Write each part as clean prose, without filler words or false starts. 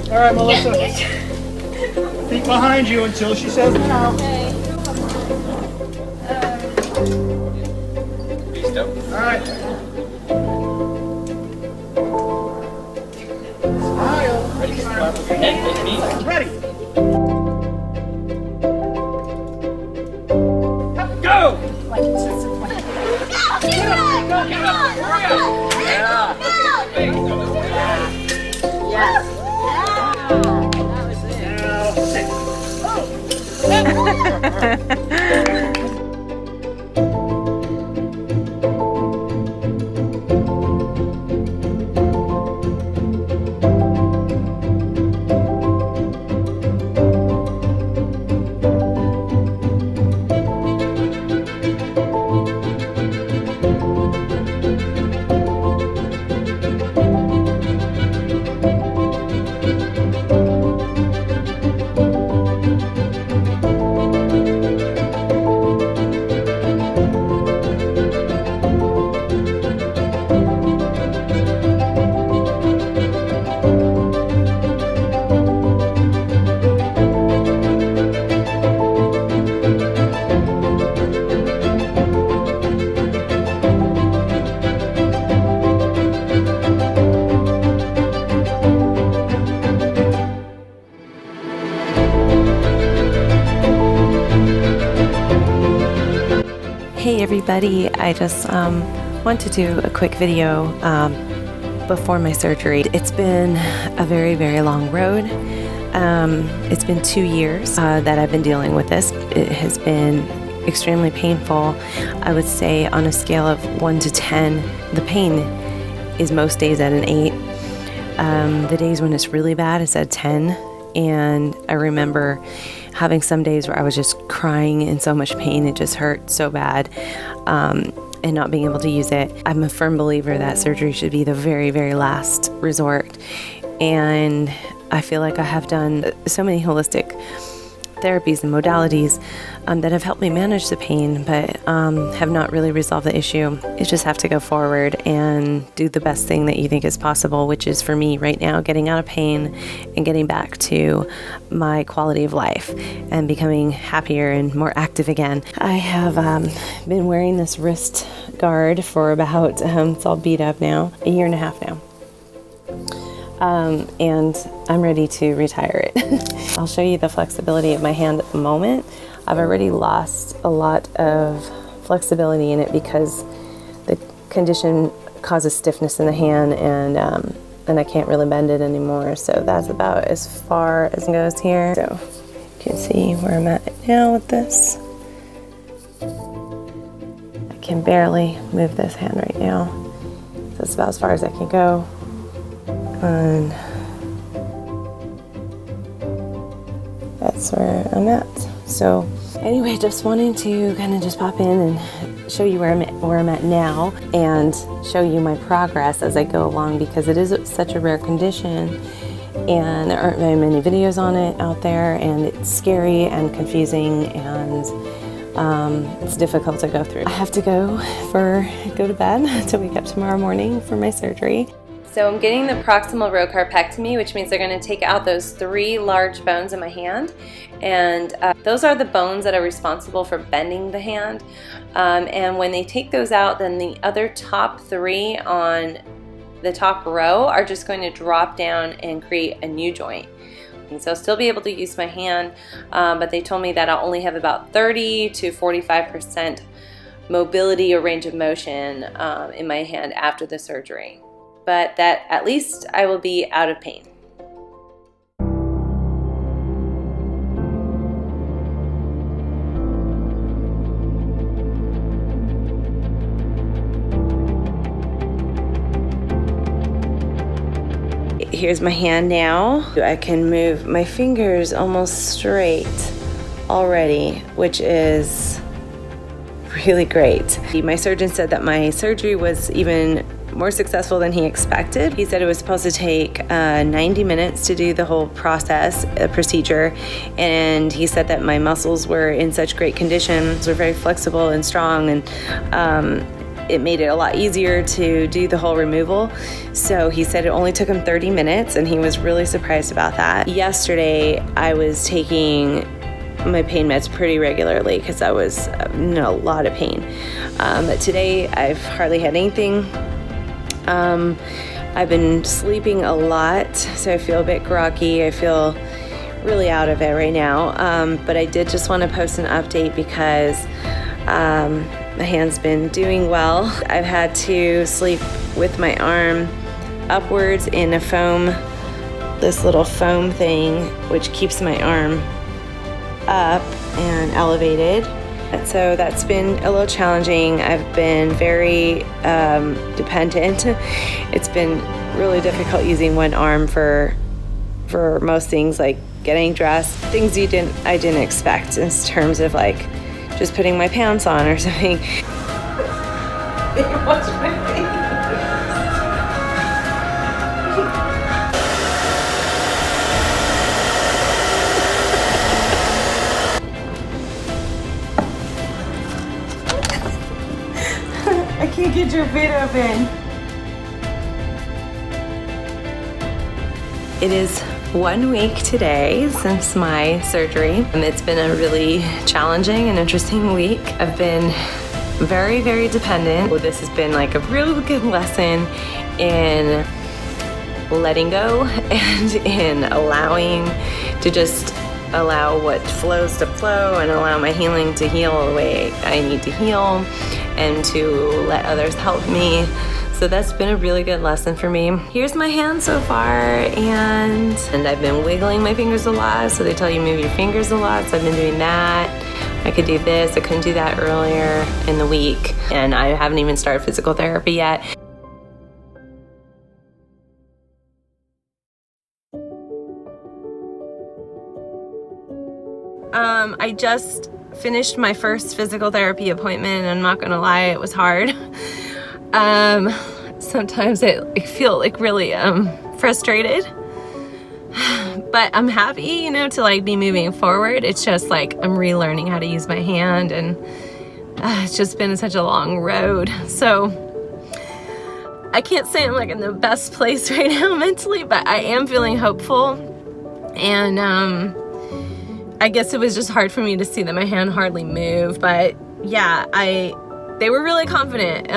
All right, Melissa. Feet behind you until she says no. All right. Smile. Ready. Go. Yes. Hey everybody, I just want to do a quick video before my surgery. It's been a very, very long road. It's been 2 years that I've been dealing with this. It has been extremely painful. I would say on a scale of 1 to 10, the pain is most days at an 8. The days when it's really bad is at 10. And I remember having some days where I was just crying in so much pain, it just hurt so bad, and not being able to use it. I'm a firm believer that surgery should be the very, very last resort. And I feel like I have done so many holistic therapies and modalities that have helped me manage the pain, but have not really resolved the issue. You just have to go forward and do the best thing that you think is possible, which is for me right now, getting out of pain and getting back to my quality of life and becoming happier and more active again. I have been wearing this wrist guard for about, it's all beat up now, 1.5 years now. And I'm ready to retire it. I'll show you the flexibility of my hand at the moment. I've already lost a lot of flexibility in it because the condition causes stiffness in the hand, and I can't really bend it anymore. So that's about as far as it goes here. So you can see where I'm at now with this. I can barely move this hand right now. So that's about as far as I can go. And that's where I'm at. So anyway, just wanting to kind of just pop in and show you where I'm at now, and show you my progress as I go along, because it is such a rare condition and there aren't very many videos on it out there, and it's scary and confusing, and it's difficult to go through. I have to go to bed to wake up tomorrow morning for my surgery. So I'm getting the Proximal Row Carpectomy, which means they're going to take out those 3 large bones in my hand, and those are the bones that are responsible for bending the hand. And when they take those out, then the other top 3 on the top row are just going to drop down and create a new joint. And so I'll still be able to use my hand, but they told me that I'll only have about 30 to 45% mobility or range of motion in my hand after the surgery. But that at least I will be out of pain. Here's my hand now. I can move my fingers almost straight already, which is really great. My surgeon said that my surgery was even more successful than he expected. He said it was supposed to take 90 minutes to do the whole procedure, and he said that my muscles were in such great condition, were very flexible and strong, and it made it a lot easier to do the whole removal. So he said it only took him 30 minutes, and he was really surprised about that. Yesterday, I was taking my pain meds pretty regularly because I was in a lot of pain. But today, I've hardly had anything. I've been sleeping a lot, so I feel a bit groggy. I feel really out of it right now. But I did just want to post an update because my hand's been doing well. I've had to sleep with my arm upwards in a foam, this little foam thing, which keeps my arm up and elevated. So that's been a little challenging. I've been very dependent. It's been really difficult using one arm for most things, like getting dressed, things I didn't expect in terms of like just putting my pants on or something. Watch my face. I can't get your feet open. It is 1 week today since my surgery, and it's been a really challenging and interesting week. I've been very, very dependent. This has been like a real good lesson in letting go and in allowing to just allow what flows to flow and allow my healing to heal the way I need to heal and to let others help me. So that's been a really good lesson for me. Here's my hand so far, and I've been wiggling my fingers a lot, so they tell you move your fingers a lot, so I've been doing that. I could do this, I couldn't do that earlier in the week, and I haven't even started physical therapy yet. I just finished my first physical therapy appointment, and I'm not gonna lie, it was hard. Sometimes I feel like really frustrated, but I'm happy, to like be moving forward. It's just like I'm relearning how to use my hand, and it's just been such a long road. So I can't say I'm like in the best place right now mentally, but I am feeling hopeful. And I guess it was just hard for me to see that my hand hardly moved, but yeah, they were really confident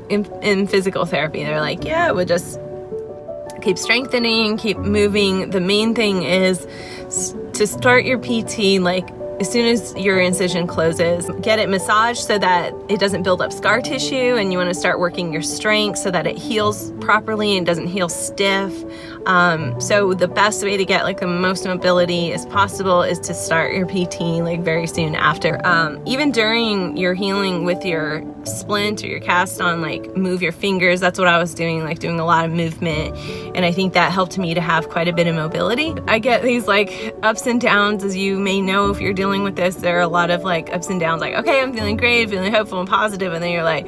in physical therapy. They're like, yeah, we'll just keep strengthening, keep moving. The main thing is to start your PT, like as soon as your incision closes, get it massaged so that it doesn't build up scar tissue, and you want to start working your strength so that it heals properly and doesn't heal stiff. So the best way to get like the most mobility as possible is to start your PT like very soon after. Even during your healing with your splint or your cast on, like move your fingers. That's what I was doing, like doing a lot of movement. And I think that helped me to have quite a bit of mobility. I get these like ups and downs, as you may know if you're dealing with this. There are a lot of like ups and downs, like, okay, I'm feeling great, feeling hopeful and positive, and then you're like,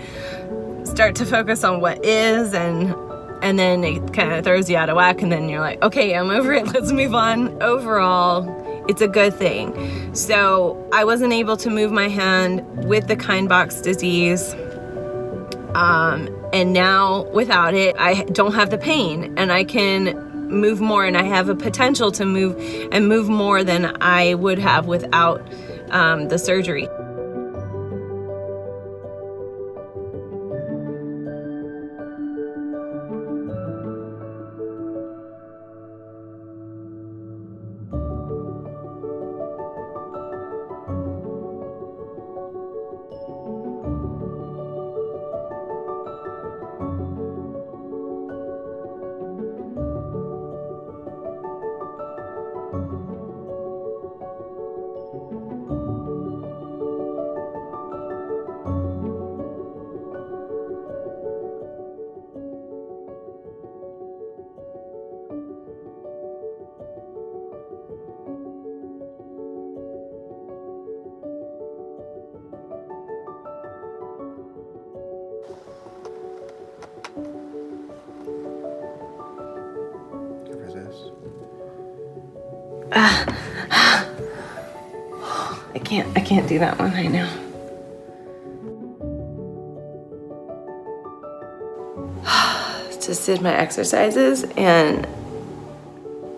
start to focus on what is, and then it kind of throws you out of whack, and then you're like, okay, I'm over it, let's move on. Overall, it's a good thing. So I wasn't able to move my hand with the Kienbock's disease, and now without it, I don't have the pain, and I can move more, and I have a potential to move more than I would have without the surgery. I can't do that one right now. just did my exercises and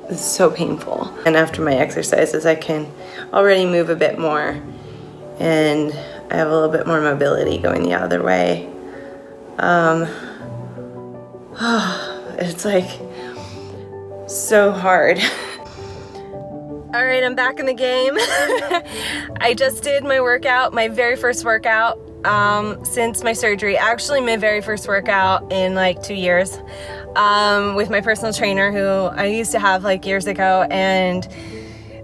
it's so painful. And after my exercises, I can already move a bit more and I have a little bit more mobility going the other way. It's like so hard. All right, I'm back in the game. I just did my workout, my very first workout since my surgery. Actually, my very first workout in like 2 years with my personal trainer who I used to have like years ago. And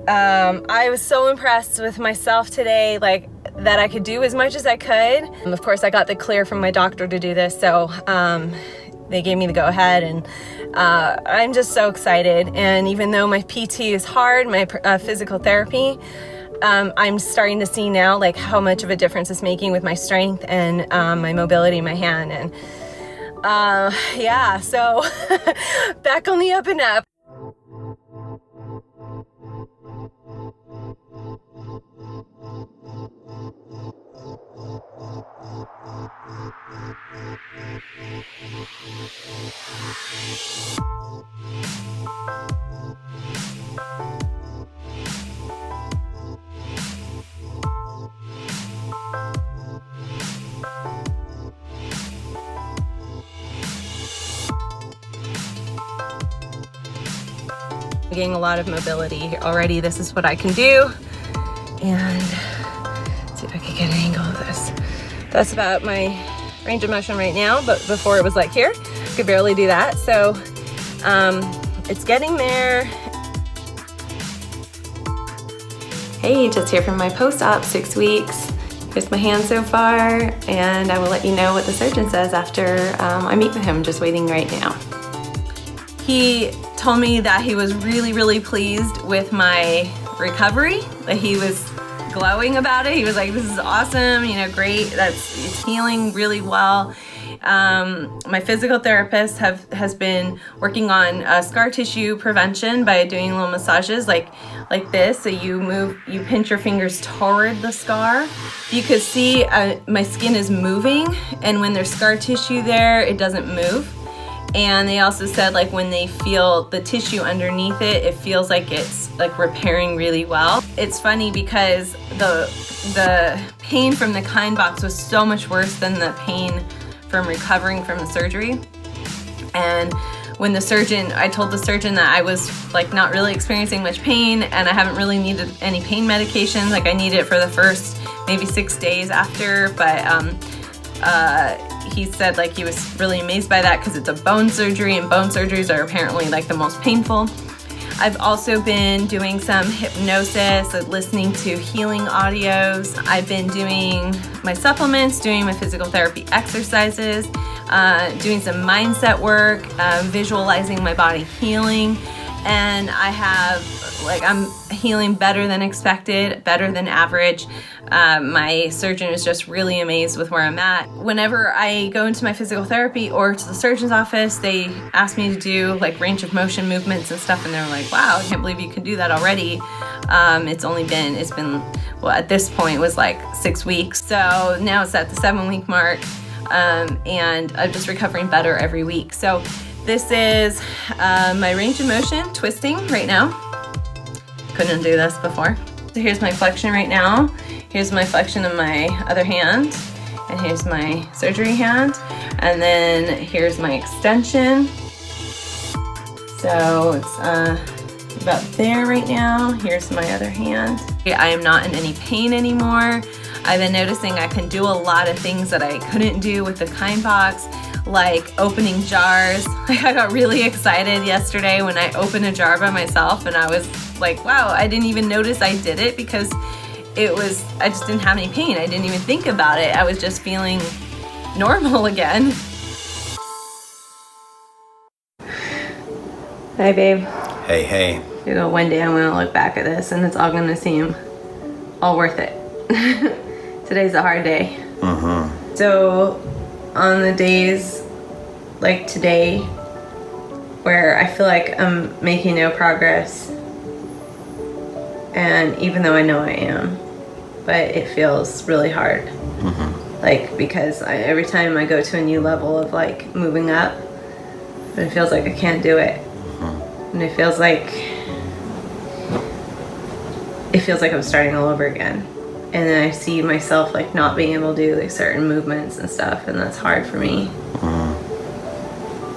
I was so impressed with myself today, like that I could do as much as I could. Of course, I got the clear from my doctor to do this, so they gave me the go ahead, and I'm just so excited. And even though my PT is hard, my physical therapy, I'm starting to see now like how much of a difference it's making with my strength and my mobility in my hand. And yeah, so back on the up and up. I'm getting a lot of mobility already. This is what I can do. And let's see if I can get an angle of this. That's about my range of motion right now, but before it was like here. Could barely do that. So it's getting there. Hey, just here from my post-op, 6 weeks. Here's my hand so far, and I will let you know what the surgeon says after I meet with him. Just waiting right now. He told me that he was really, really pleased with my recovery, that he was glowing about it. He was like, this is awesome, you know, great, it's healing really well. My physical therapist has been working on scar tissue prevention by doing little massages like this. So you pinch your fingers toward the scar. You could see my skin is moving, and when there's scar tissue there, it doesn't move. And they also said like when they feel the tissue underneath it, it feels like it's like repairing really well. It's funny because the pain from the Kienbock was so much worse than the pain from recovering from the surgery. And when the surgeon, I told the surgeon that I was like not really experiencing much pain and I haven't really needed any pain medications. Like I needed it for the first maybe 6 days after, but he said like he was really amazed by that because it's a bone surgery, and bone surgeries are apparently like the most painful. I've also been doing some hypnosis, listening to healing audios. I've been doing my supplements, doing my physical therapy exercises, doing some mindset work, visualizing my body healing. And I have, like, I'm healing better than expected, better than average. My surgeon is just really amazed with where I'm at. Whenever I go into my physical therapy or to the surgeon's office, they ask me to do like range of motion movements and stuff, and they're like, wow, I can't believe you can do that already. It's been, well, at this point it was like 6 weeks. So now it's at the 7-week mark, and I'm just recovering better every week. So this is my range of motion twisting right now. Couldn't do this before. So here's my flexion right now. Here's my flexion of my other hand. And here's my surgery hand. And then here's my extension. So it's about there right now. Here's my other hand. I am not in any pain anymore. I've been noticing I can do a lot of things that I couldn't do with the Kienbock, like opening jars. Like I got really excited yesterday when I opened a jar by myself, and I was like, wow, I didn't even notice I did it because I just didn't have any pain. I didn't even think about it. I was just feeling normal again. Hi, babe. Hey, hey. You know, one day I'm gonna look back at this and it's all gonna seem all worth it. Today's a hard day. Mm-hmm. So on the days like today where I feel like I'm making no progress, and even though I know I am, but it feels really hard. Mm-hmm. Like, because every time I go to a new level of like moving up, but it feels like I can't do it. And it feels like I'm starting all over again. And then I see myself like not being able to do like certain movements and stuff, and that's hard for me.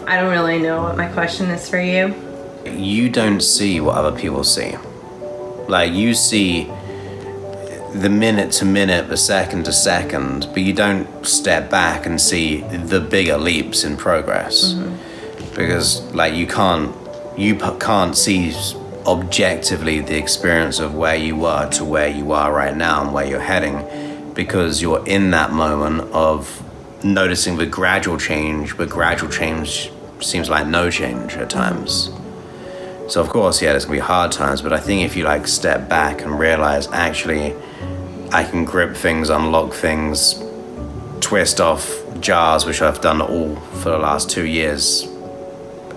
I don't really know what my question is for you. You don't see what other people see. Like, you see the minute to minute, the second to second, but you don't step back and see the bigger leaps in progress. Because like you can't see objectively the experience of where you were to where you are right now and where you're heading, because you're in that moment of noticing the gradual change, but gradual change seems like no change at times. So of course, yeah, there's gonna be hard times, but I think if you like step back and realize, actually, I can grip things, unlock things, twist off jars, which I've done all for the last 2 years,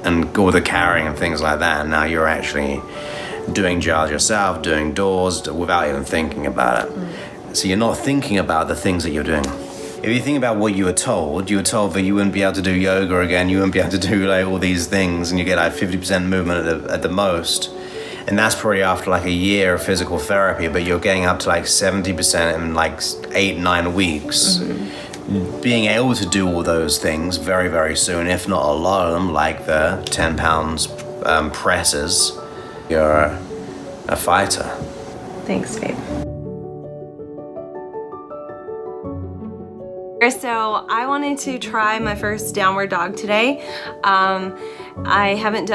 and all the carrying and things like that, and now you're actually doing jars yourself, doing doors without even thinking about it. So you're not thinking about the things that you're doing. If you think about what you were told that you wouldn't be able to do yoga again, you wouldn't be able to do like all these things, and you get like 50% movement at the most. And that's probably after like a year of physical therapy, but you're getting up to like 70% in like 8-9 weeks. Being able to do all those things very, very soon, if not a lot of them, like the 10 pounds presses, you're a fighter. Thanks, babe. So I wanted to try my first downward dog today. I haven't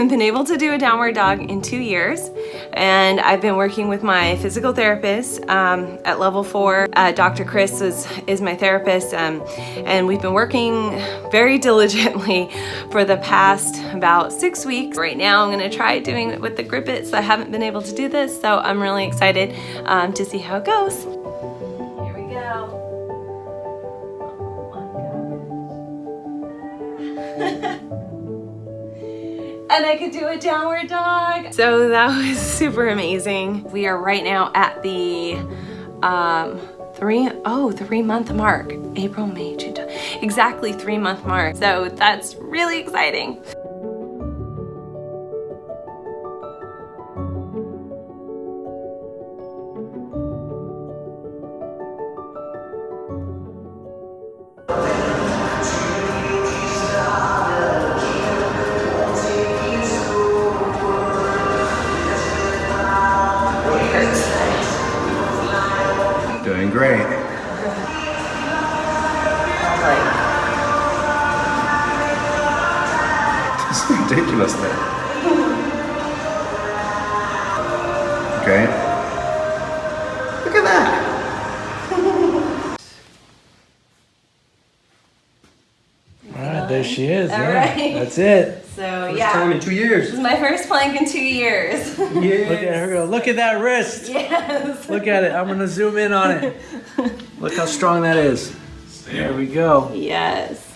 been able to do a downward dog in 2 years, and I've been working with my physical therapist at level 4. Dr. Chris is my therapist, and we've been working very diligently for the past about 6 weeks. Right now I'm gonna try doing it with the grippets. I haven't been able to do this, so I'm really excited to see how it goes. Here we go. And I could do a downward dog. So that was super amazing. We are right now at the 3-month mark. April, May, June, exactly 3-month mark. So that's really exciting. Doing great. It's ridiculous though. Okay. Look at that. Alright, there she is. All Yeah, right. that's it. So First yeah, time in 2 years. this is my first plank in 2 years. Look at her go. Look at that wrist. Yes. Look at it. I'm gonna zoom in on it. Look how strong that is. There we go. Yes.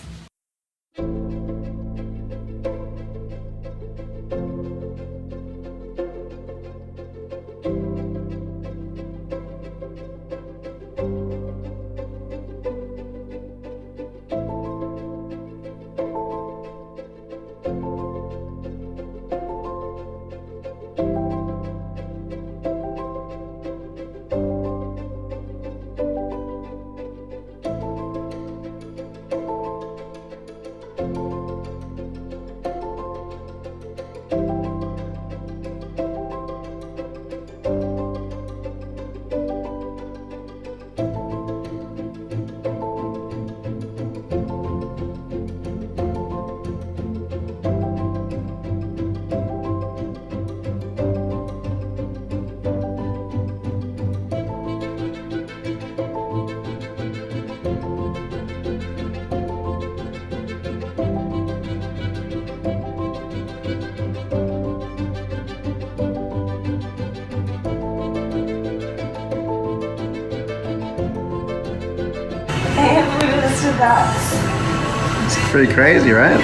It's pretty crazy, right?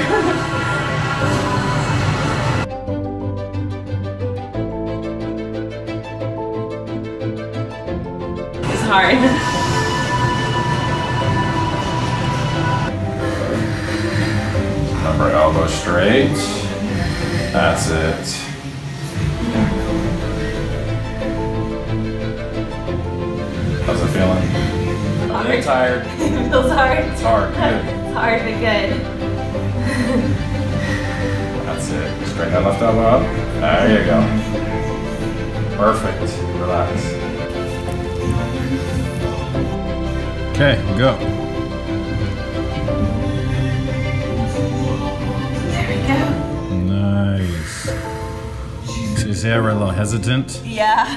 It's hard. Upper elbow. Elbow straight. That's it. How's it feeling? Hard. Are you tired? It feels hard. It's hard. Good. It's hard, but good. That's it. Straighten that left elbow up. There you go. Perfect. Relax. Okay, go. There we go. Nice. So you see how we're a little hesitant? Yeah.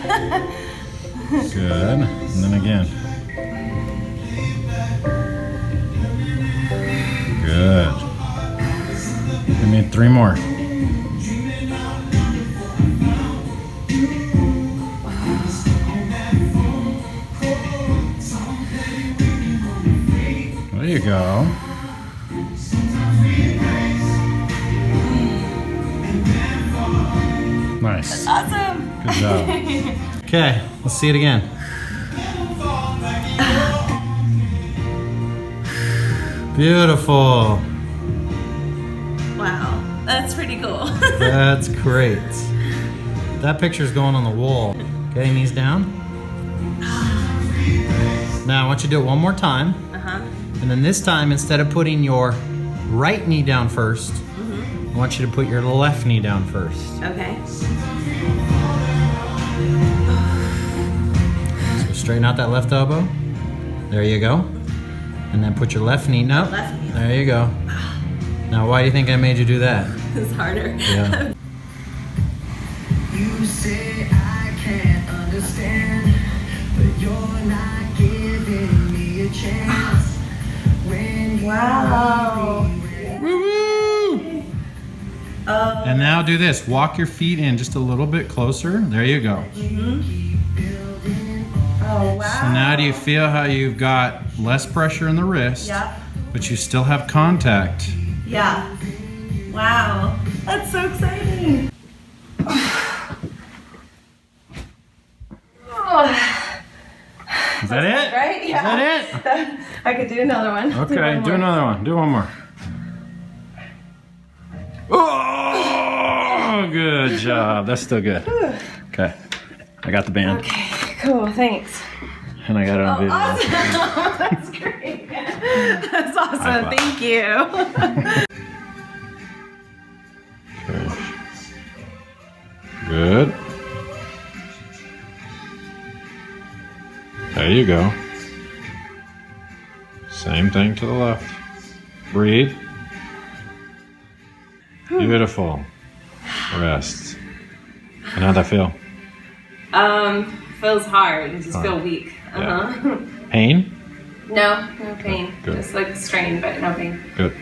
Good. And then again. Good. Give me 3 more. There you go. Nice. Awesome. Good job. Okay, let's see it again. Beautiful. Wow, that's pretty cool. That's great. That picture's going on the wall. Okay, knees down. Now I want you to do it one more time. And then this time, instead of putting your right knee down first, I want you to put your left knee down first. Okay. So straighten out that left elbow. There you go. And then put your left knee. No. Left knee. There you go. Now, why do you think I made you do that? It's harder. Yeah. You say I can't understand, but you're not giving me a chance. When Wow. And now do this. Walk your feet in just a little bit closer. There you go. Oh, wow. So now do you feel how you've got less pressure in the wrist, Yeah. but you still have contact? Yeah. Wow. That's so exciting. Is that it? Right? Yeah. Is that it? I could do another one. Okay, do another one. Do one more. Oh, good job. That's still good. Okay, I got the band. Okay, cool. Thanks. And I got it on video. Awesome. That's great. That's awesome. High five. Thank you. Good. There you go. Same thing to the left. Breathe. Beautiful. Rest. And how'd that feel? Feels hard. I just Hard. feel weak. Yeah. Pain? No pain. Good. Just like strain, but no pain. Good.